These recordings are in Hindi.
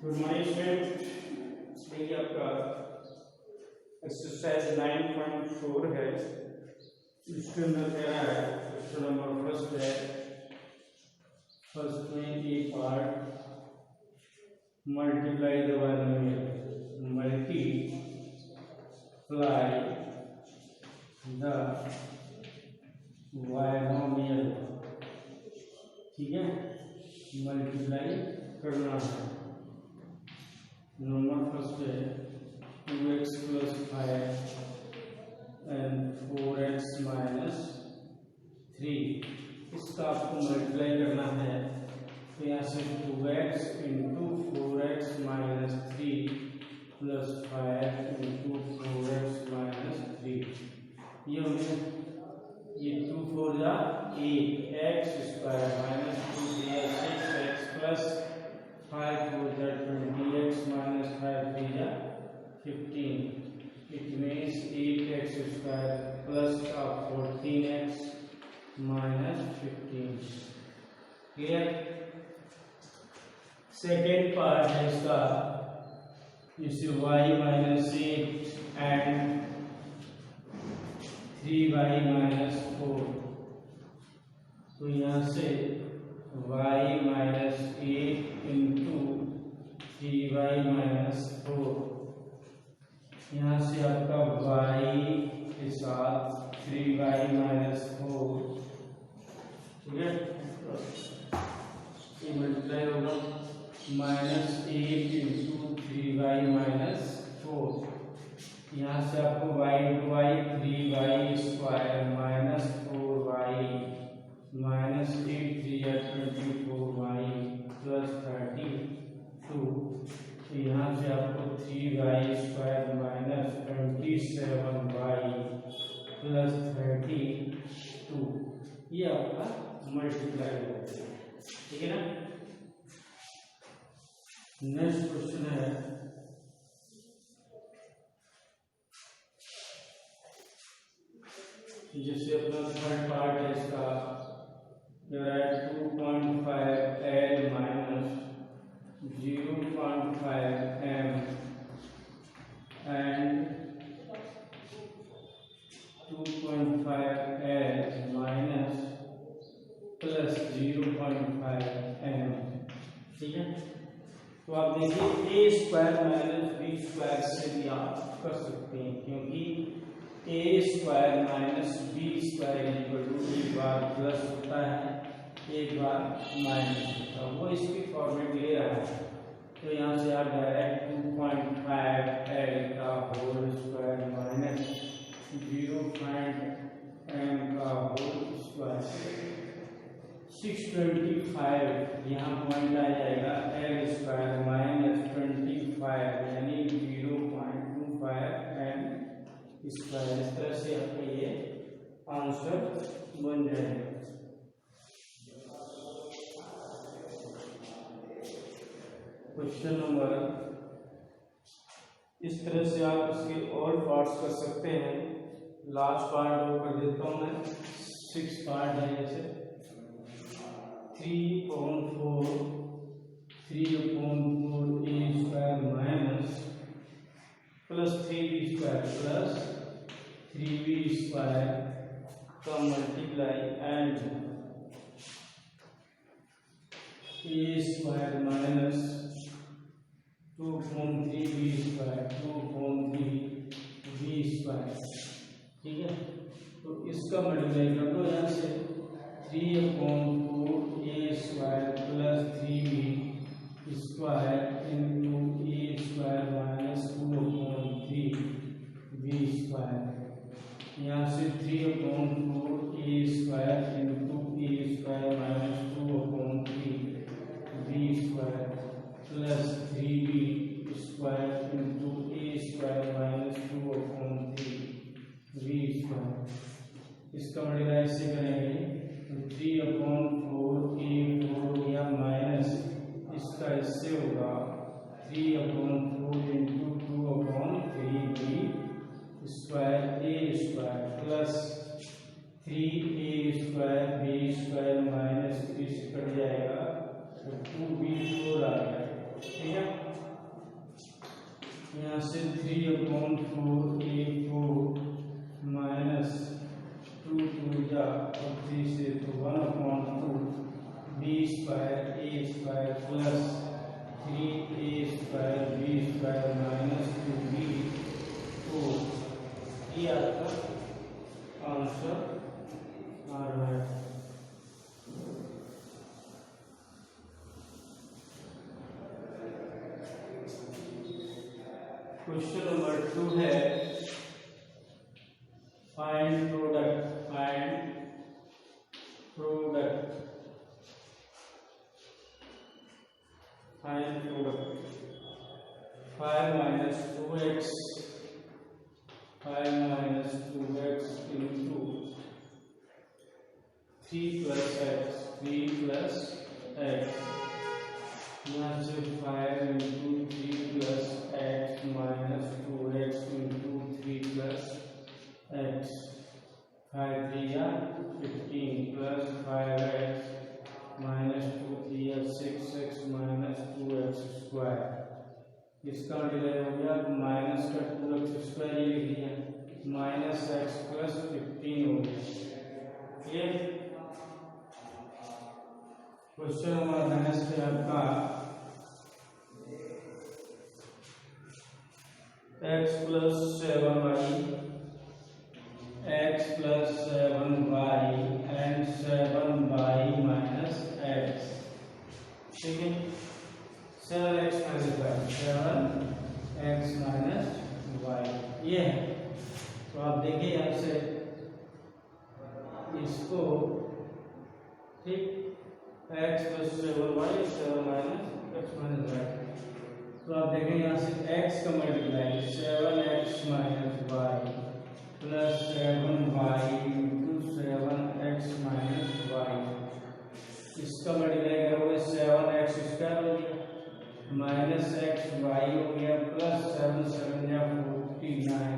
गुड मॉर्निंग स्टूडेंट, देखिए आपका एक्सरसाइज 9.4 है। इसके अंदर कह रहा है क्वेश्चन नंबर फर्स्ट है, फर्स्ट में ये part multiply the binomial, multiply the binomial, ठीक है, मल्टीप्लाई करना है। नंबर फर्स्ट है 2x + 5 and 4x - 3, इसका आपको मल्टीप्लाई करना है। तो यहाँ से 2x × 4x - 3 + 5 × 4x - 3, ये हो गया। ये 2 × 4 = 8 x² - 2 × 6x + 5 × 20x - 5 × 3 = 15. It means 8x² plus 14x - 15. Clear? Second part है इसका, जैसे y - 8 and 3y - 4। तो यहाँ से y - 8 × 3y - 4, यहाँ से आपका y के साथ 3y - 4, ठीक है, ये मल्टीप्लाई होगा -8 × 3y - 4। यहाँ से आपको y × y 3y² - 4y -8 3 = 24y + 32। तो यहाँ से आपको 3y² - 27y + 32, ये आपका मल्टीप्लाई होगा, ठीक है ना। नेक्स्ट क्वेश्चन है, जैसे अपना थर्ड पार्ट है इसका, 2.5L - 0.5M and 2.5L plus 0.5M, ठीक है। तो आप देखिए a² - b² से भी आप कर सकते हैं, क्योंकि a² - b² एक बार प्लस होता है, एक बार माइनस होता है, वो इसकी फॉर्मेट ले रहा है। तो यहाँ से आप डायरेक्ट 2.5L का होल स्क्वायर माइनस 0.M का होल स्क्वायर 625, यहाँ पॉइंट आ जाएगा L² - 25, यानी 0.25M²। इस तरह से आपका ये आंसर बन जाएगा। क्वेश्चन नंबर, इस तरह से आप इसके और पार्ट्स कर सकते हैं। लास्ट पार्ट वो कर देता हूँ मैं, 6 पार्ट है, जैसे 3/4 a² - +3b² + 3b² का मल्टीप्लाई एंड a² - 2/3b², ठीक है। तो इसका मल्टीप्लाई कर दो, यहाँ से 3/4 a² + 3b² × a² - 2/3b², यहाँ से 3/4 a² × a² - 2/3b² + 3b² × a² - 2/3b²। इसका मल्टीप्लाई ऐसे करेंगे तो 3/4 a² हो गया माइनस, इसका इससे होगा 3/4 × 2/3b² a² + 3a² b² - इस कट जाएगा तो 2b² आ गया, ठीक है। से 3/4 माइनस 2 2 जा और 3 से तो 1/2 b square a square plus 3a square b square minus 2b। तो ये आपका आंसर आ रहा है। क्वेश्चन नंबर 2 है find product 5 minus 2x into 3 plus x यहाँ से 5 into 3 plus x minus 2x into 3 plus x 5 3 15 plus 5x minus 2 3 6x minus 2x square। इसका डिवाइड हो गया माइनस का 2x स्क्वायर ये लिख दिया माइनस x प्लस 15 हो गया। ये क्वेश्चन नंबर नेक्स्ट है आपका x plus 7y and 7y minus x। ठीक है 7x minus y ये है। तो आप देखिए यहाँ से इसको ठीक x plus 7y 7 minus x minus y। तो आप देखें यहाँ से x का multiply 7x minus y plus 7y into 7x minus y। इसका मल्टीप्लाई करोगे 7x स्क्वायर हो गया माइनस एक्स वाई हो गया प्लस 7 7 या 49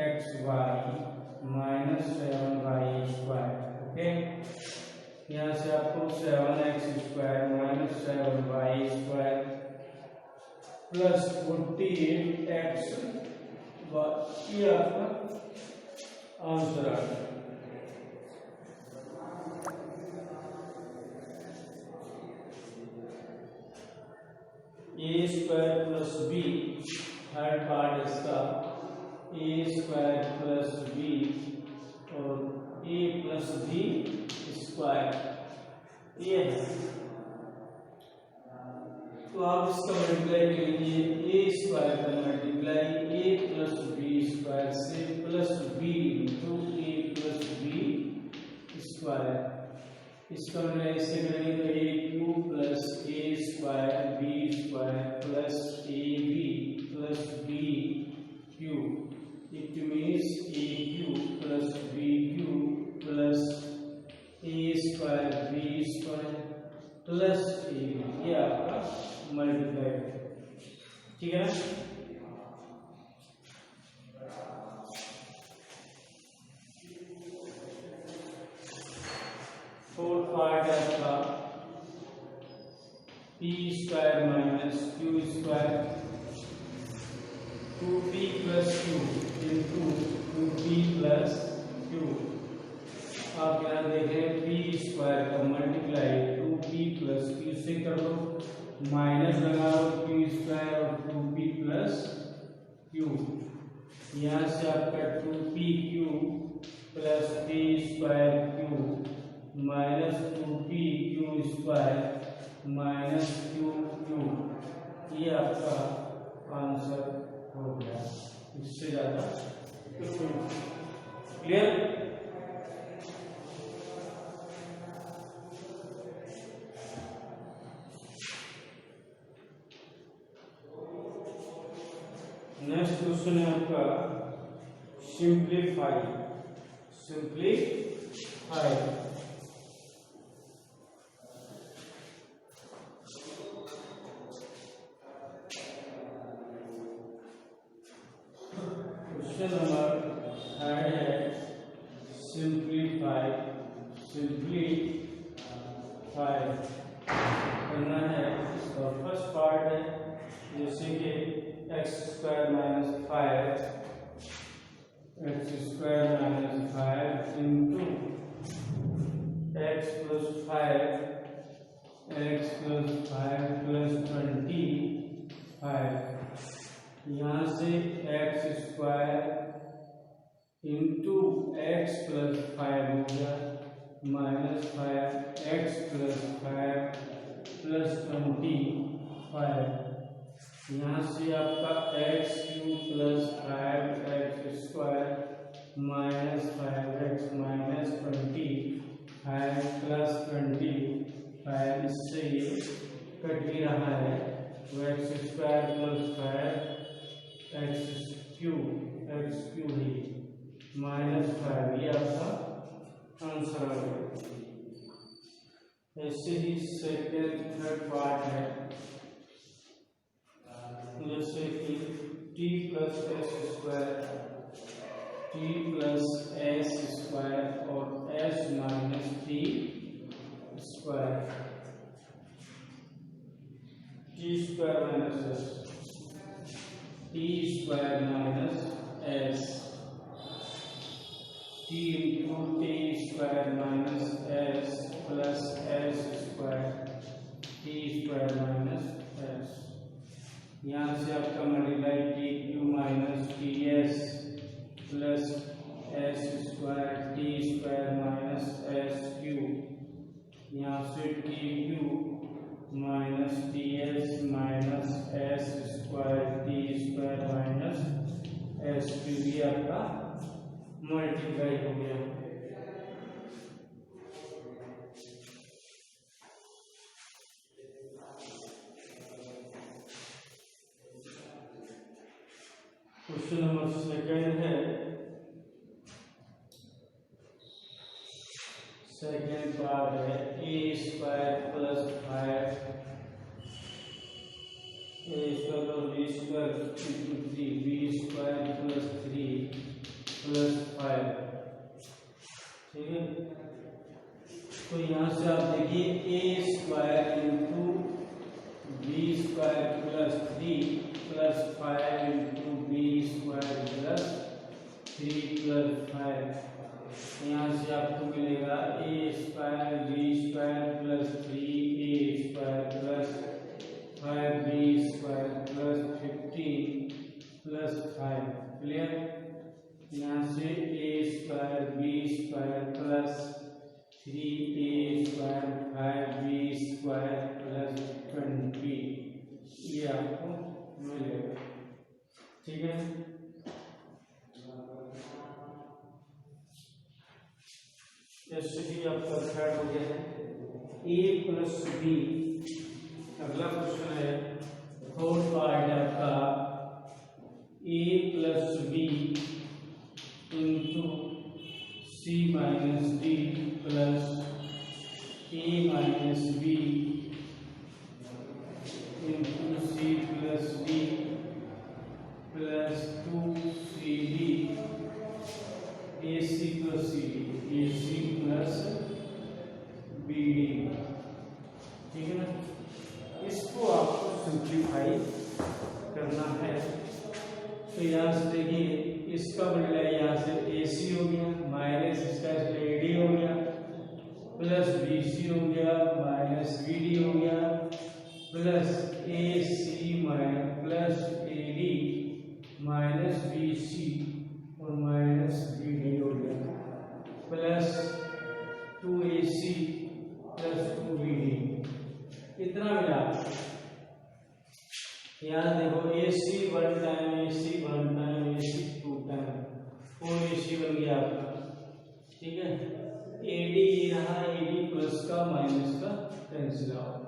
x y minus 7y square. Okay यहाँ से आपको 7x square minus 7y square plus 48x ये आपका आंसर आ गया। A square plus B third part इसका ए स्क्वायर प्लस बी और ए प्लस बी स्क्वायर ये है। तो आप इसका मल्टीप्लाई करेंगे ए स्क्वायर का multiply A plus B square से plus B into A plus B square. इसका मल्टीप्लाई इससे करेंगे तो A cube plus A square B square plus A B plus B cube. It means A cube plus B cube plus A square B square plus A B ये आपका मल्टीप्लाई। ठीक है फोर्थ पार्ट है आपका p square minus q square 2p plus q into 2p plus q। आप यहाँ देखें p स्क्वायर का मल्टीप्लाई 2p प्लस q से कर लो माइनस लगाओ q स्क्वायर और 2p प्लस q। यहाँ से आपका 2pq plus p square q minus 2pq square minus q ये आपका आंसर हो गया। इससे ज्यादा क्लियर। नेक्स्ट क्वेश्चन है आपका सिंप्लीफाई। क्वेश्चन नंबर 3 है सिंप्लीफाई करना है। इसका फर्स्ट पार्ट है जैसे कि x स्क्वायर 5 प्लस 25, यहाँ से x square into x plus 5 हो गया, माइनस 5x प्लस 5 प्लस 25, यहाँ से आपका x cube plus 5x square minus 5x minus 25 plus 25, इससे ये कट भी रहा है, तो x square plus 5x cube ही माइनस 5, ये आपका आंसर आ गया। ऐसे ही सेकेंड थर्ड पार्ट है, जैसे कि t plus S square, t plus S square और s minus T square, T square minus S, T square minus S, T into T square minus S plus S square, T square minus S, यहाँ से आपका multiply T Q minus T S plus S square, T square minus S Q, यहाँ से T Q minus T S minus S square, T square minus S Q, ये आपका मल्टीप्लाई हो गया। क्वेश्चन नंबर सेकेंड है, सेकेंड पार्ट है A square plus 5 A square B square into 3 B square plus 3 प्लस 5, ठीक है। तो यहाँ से आप देखिए A square into B square plus 3 प्लस 5 इंटू बी स्क्वायर प्लस 3 प्लस 5, यहाँ से आपको मिलेगा A square B square plus 3 A square plus 5 B square plus 15 plus 5, clear. यहाँ से ए square B square plus 3 A square 5 B square plus 20, ये आपको मिलेगा, ठीक है। जैसे कि आपका थर्ड हो गया है ए प्लस बी। अगला क्वेश्चन है फोर्थ पार्ट है आपका A plus B into C minus D plus A minus B into C plus D plus 2cd, AC plus CD, AC plus BD, ठीक है ना। इसको आपको सिंप्लीफाई करना है, तो यहाँ से देखिए इसका बदला यहाँ से AC हो गया माइनस इसका AD हो गया प्लस BC हो गया माइनस BD हो गया plus AC minus plus AD minus BC और माइनस BD हो गया प्लस 2AC प्लस 2BD, इतना मिला। यहाँ देखो AC 1 time AC 1 time AC 2 time 4AC बन गया आपका, ठीक है। AD ये रहा, AD प्लस का माइनस का कैंसिल आउट,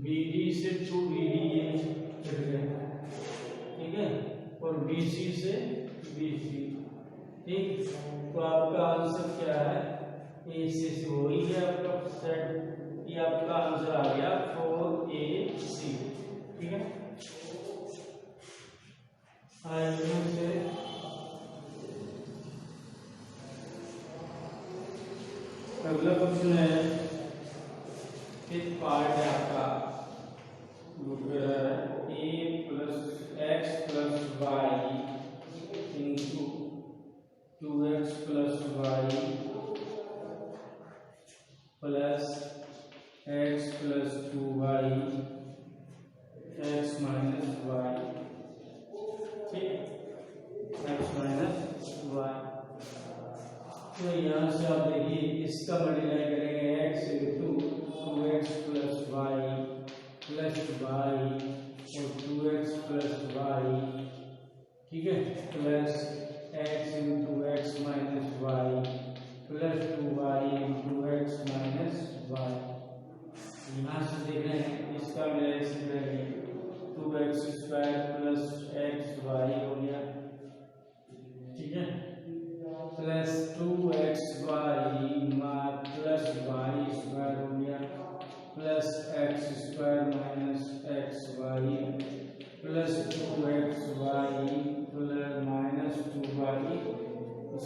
BD से 2BD ये कट गया, ठीक है, और BC से BC, ठीक। तो आपका आंसर क्या है, ए से हो ही गया आपका सेट, ये आपका आंसर आ गया 4AC, ठीक है। से अगला क्वेश्चन है फिफ्थ पार्ट है आपका A plus x plus y into 2x plus y plus x plus 2y square plus x y हो गया, ठीक है, plus 2xy plus Y square हो गया, plus x square minus x y plus 2xy plus minus 2y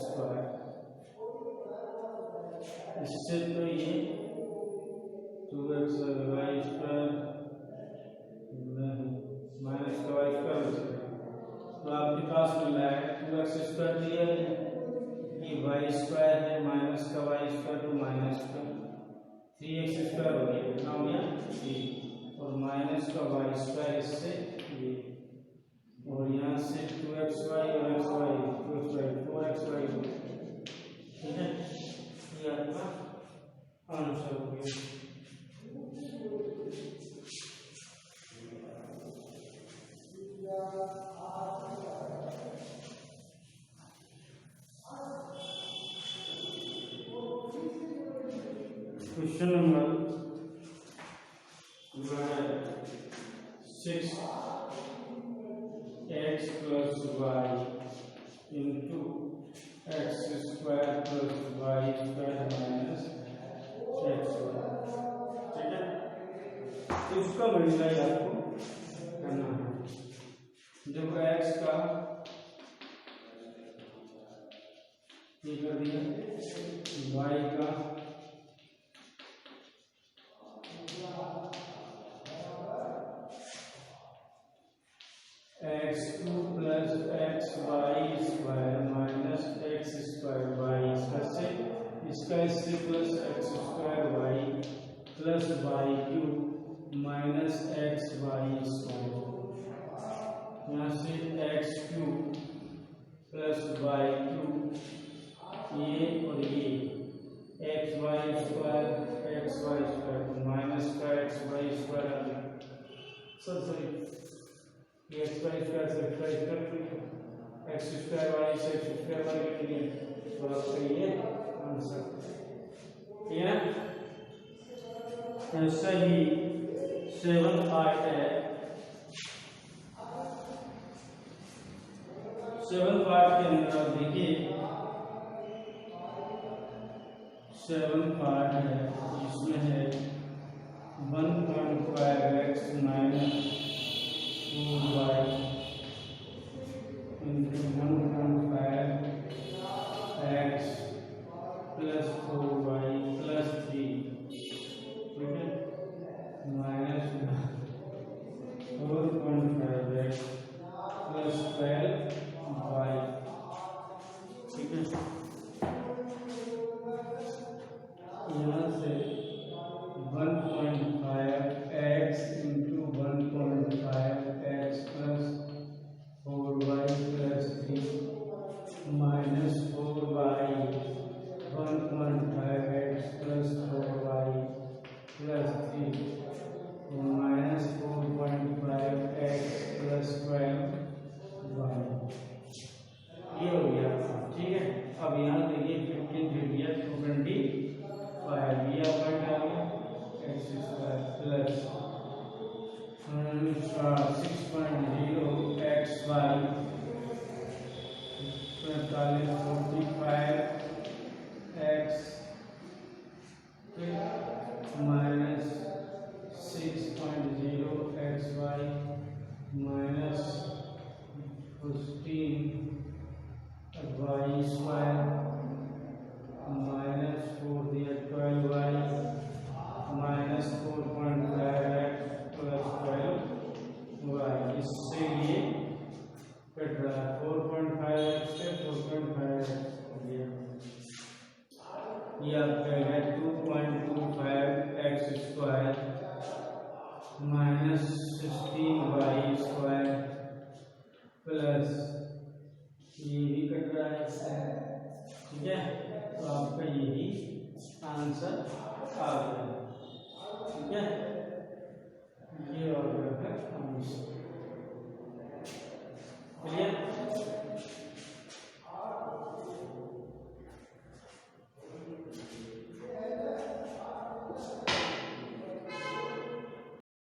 square. इससे तो ये 2xy स्क्वायर माइनस का वाई स्क्वायर हो जाएगा। तो आपके पास मिल रहा है 2x स्क्वायर दिया है, ये वाई स्क्वायर है, माइनस का वाई स्क्वायर तो माइनस का 3x स्क्वायर हो गया, कितना हो गया 3, और माइनस का वाई स्क्वायर इससे ये, और यहाँ से 2xy और xy 4xy, ठीक है, ये आपका आंसर हो गया। Question number 6, x plus y into x square plus y square minus xy, ठीक है, तो इसका मल्टीप्लाई आपको करना है। जब x का ये कर दिया, y का x2 plus x y square minus x square y, इसका इससे plus x square y plus y cube minus x y square, यहाँ से x cube plus y cube, ये और ये एक्स वाई स्क्वायर माइनस का एक्स वाई स्क्वायर आ गया, सॉरी एक्स वाई स्क्वायर से एक्स स्क्वायर वाई से एक्स स्क्वायर वाई के लिए, तो आपका ये आंसर, ठीक है। ऐसा ही 7 पार्ट है, 7 पार्ट के अंदर आप देखिए 7 पार्ट है, जिसमें है 1.5x minus 2y into 1.5x plus 4y plus 3, ठीक है, माइनस 4.5x प्लस 12y, ठीक है, यहाँ से 1.5x into 1.5x plus 4y plus 3 minus 4y 1.5x plus 4y plus 3 minus 4.5x plus 12y, ये हो गया, ठीक है। अब यहाँ देखिए 15 दे दिया 225, ये आपका क्या हो गया x square plus 6.0 xy 45x minus 6.0 xy minus 15y square minus 4 दिया 12y minus 4.5x plus 12y, इससे ये कट रहा है 4.5x से 4.5x हो गया, ये आपका है 2.25x square minus 16y square plus ये भी कट रहा है इससे, ठीक है, तो आपका यही आंसर आ गया, ठीक है, ये और आंसर।